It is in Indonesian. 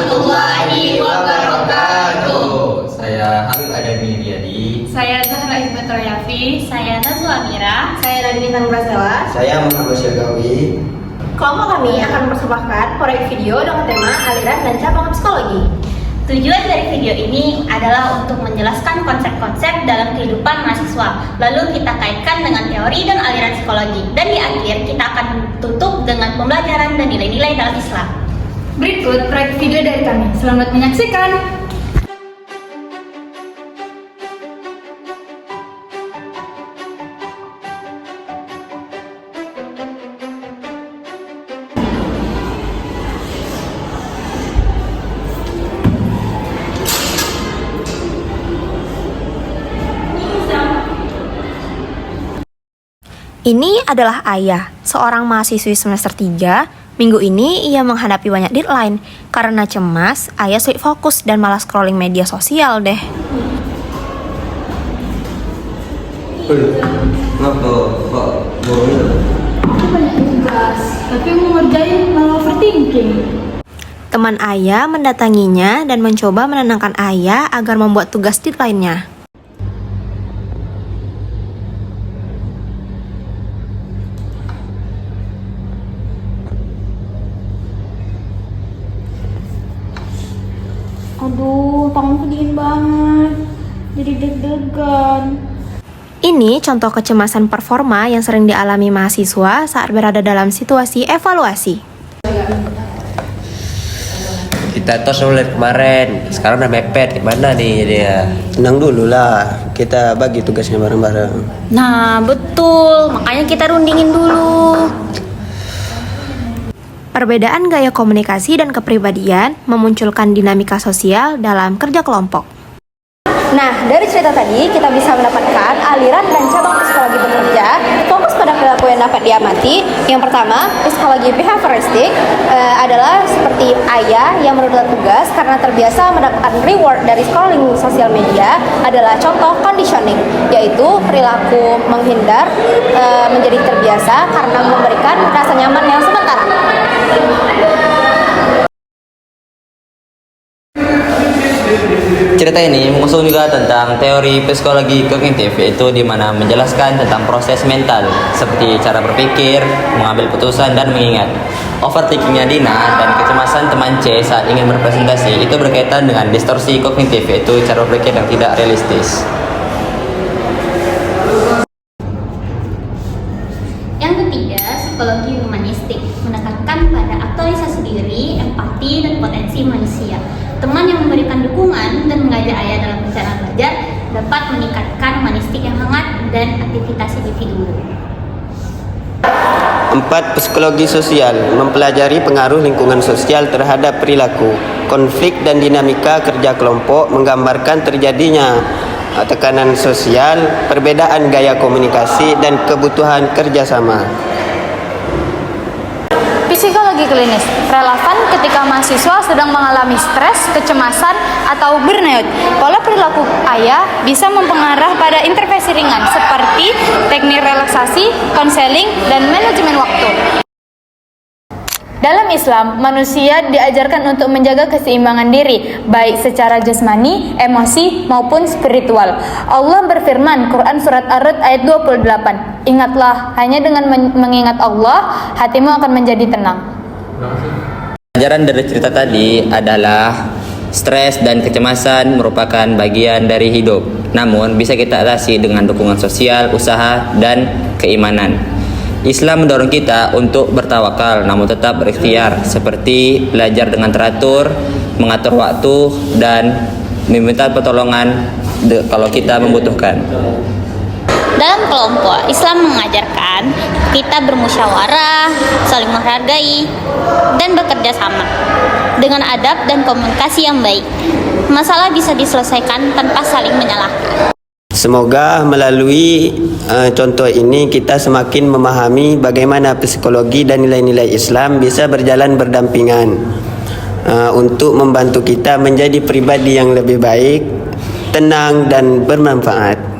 warahmatullahi wabarakatuh. Saya Habib Adami Riyadi. Saya Zahra Hikmat Royafi. Saya Nazwa Amira. Saya Radini Prastawa. Saya Muhammad Syagawi. Kelompok kami akan mempersembahkan proyek video dengan tema aliran dan cabang psikologi. Tujuan dari video ini adalah untuk menjelaskan konsep-konsep dalam kehidupan mahasiswa. Lalu kita kaitkan dengan teori dan aliran psikologi. Dan di akhir kita akan tutup dengan pembelajaran dan nilai-nilai dalam Islam. Berikut proyek video dari kami. Selamat menyaksikan. Ini adalah Ayah, seorang mahasiswi semester 3. Minggu ini ia menghadapi banyak deadline. Karena cemas, Ayah sulit fokus dan malah scrolling media sosial deh. Kenapa Pak Boro itu? Aku banyak tugas, tapi mau ngerjain malah overthinking. Teman Ayah mendatanginya dan mencoba menenangkan Ayah agar membuat tugas deadline-nya. Aduh, tanganku dingin banget. Jadi deg-degan. Ini contoh kecemasan performa yang sering dialami mahasiswa saat berada dalam situasi evaluasi. Kita tos mulai kemarin, sekarang udah mepet. Gimana nih dia? Tenang dulu lah, kita bagi tugasnya bareng-bareng. Nah, betul. Makanya kita rundingin dulu. Perbedaan gaya komunikasi dan kepribadian memunculkan dinamika sosial dalam kerja kelompok. Nah, dari cerita tadi kita bisa mendapatkan aliran dan cabang psikologi bekerja. Fokus pada perilaku yang dapat diamati. Yang pertama, psikologi behavioristik adalah seperti Ayah yang menurut tugas karena terbiasa mendapatkan reward dari scrolling sosial media adalah contoh conditioning, yaitu perilaku menghindar menjadi terbiasa karena memberikan rasa nyaman yang sementara. Cerita ini mengusung juga tentang teori psikologi kognitif, yaitu di mana menjelaskan tentang proses mental seperti cara berpikir, mengambil putusan, dan mengingat. Overthinkingnya Dina dan kecemasan teman C saat ingin berpresentasi itu berkaitan dengan distorsi kognitif, yaitu cara berpikir yang tidak realistis. Yang ketiga, psikologi humanistik menekankan pada aktualisasi diri, empati, dan potensi manusia. Teman yang memberikan dukungan dan mengajak Ayah dalam perjalanan belajar dapat meningkatkan humanistik yang hangat dan aktivitas individu. 4. Psikologi sosial mempelajari pengaruh lingkungan sosial terhadap perilaku, konflik dan dinamika kerja kelompok, menggambarkan terjadinya tekanan sosial, perbedaan gaya komunikasi, dan kebutuhan kerjasama. Psikologi klinis relevan ketika mahasiswa sedang mengalami stres, kecemasan, atau burnout. Pola perilaku Ayah bisa mempengaruhi pada intervensi ringan seperti teknik relaksasi, konseling, dan manajemen waktu. Dalam Islam, manusia diajarkan untuk menjaga keseimbangan diri, baik secara jasmani, emosi, maupun spiritual. Allah berfirman, Quran Surat Ar-Ra'd ayat 28, "Ingatlah, hanya dengan mengingat Allah, hatimu akan menjadi tenang." Pelajaran dari cerita tadi adalah stres dan kecemasan merupakan bagian dari hidup. Namun, bisa kita atasi dengan dukungan sosial, usaha, dan keimanan. Islam mendorong kita untuk bertawakal namun tetap berikhtiar, seperti belajar dengan teratur, mengatur waktu, dan meminta pertolongan kalau kita membutuhkan. Dalam kelompok, Islam mengajarkan kita bermusyawarah, saling menghargai, dan bekerja sama dengan adab dan komunikasi yang baik. Masalah bisa diselesaikan tanpa saling menyalahkan. Semoga melalui contoh ini kita semakin memahami bagaimana psikologi dan nilai-nilai Islam bisa berjalan berdampingan untuk membantu kita menjadi pribadi yang lebih baik, tenang, dan bermanfaat.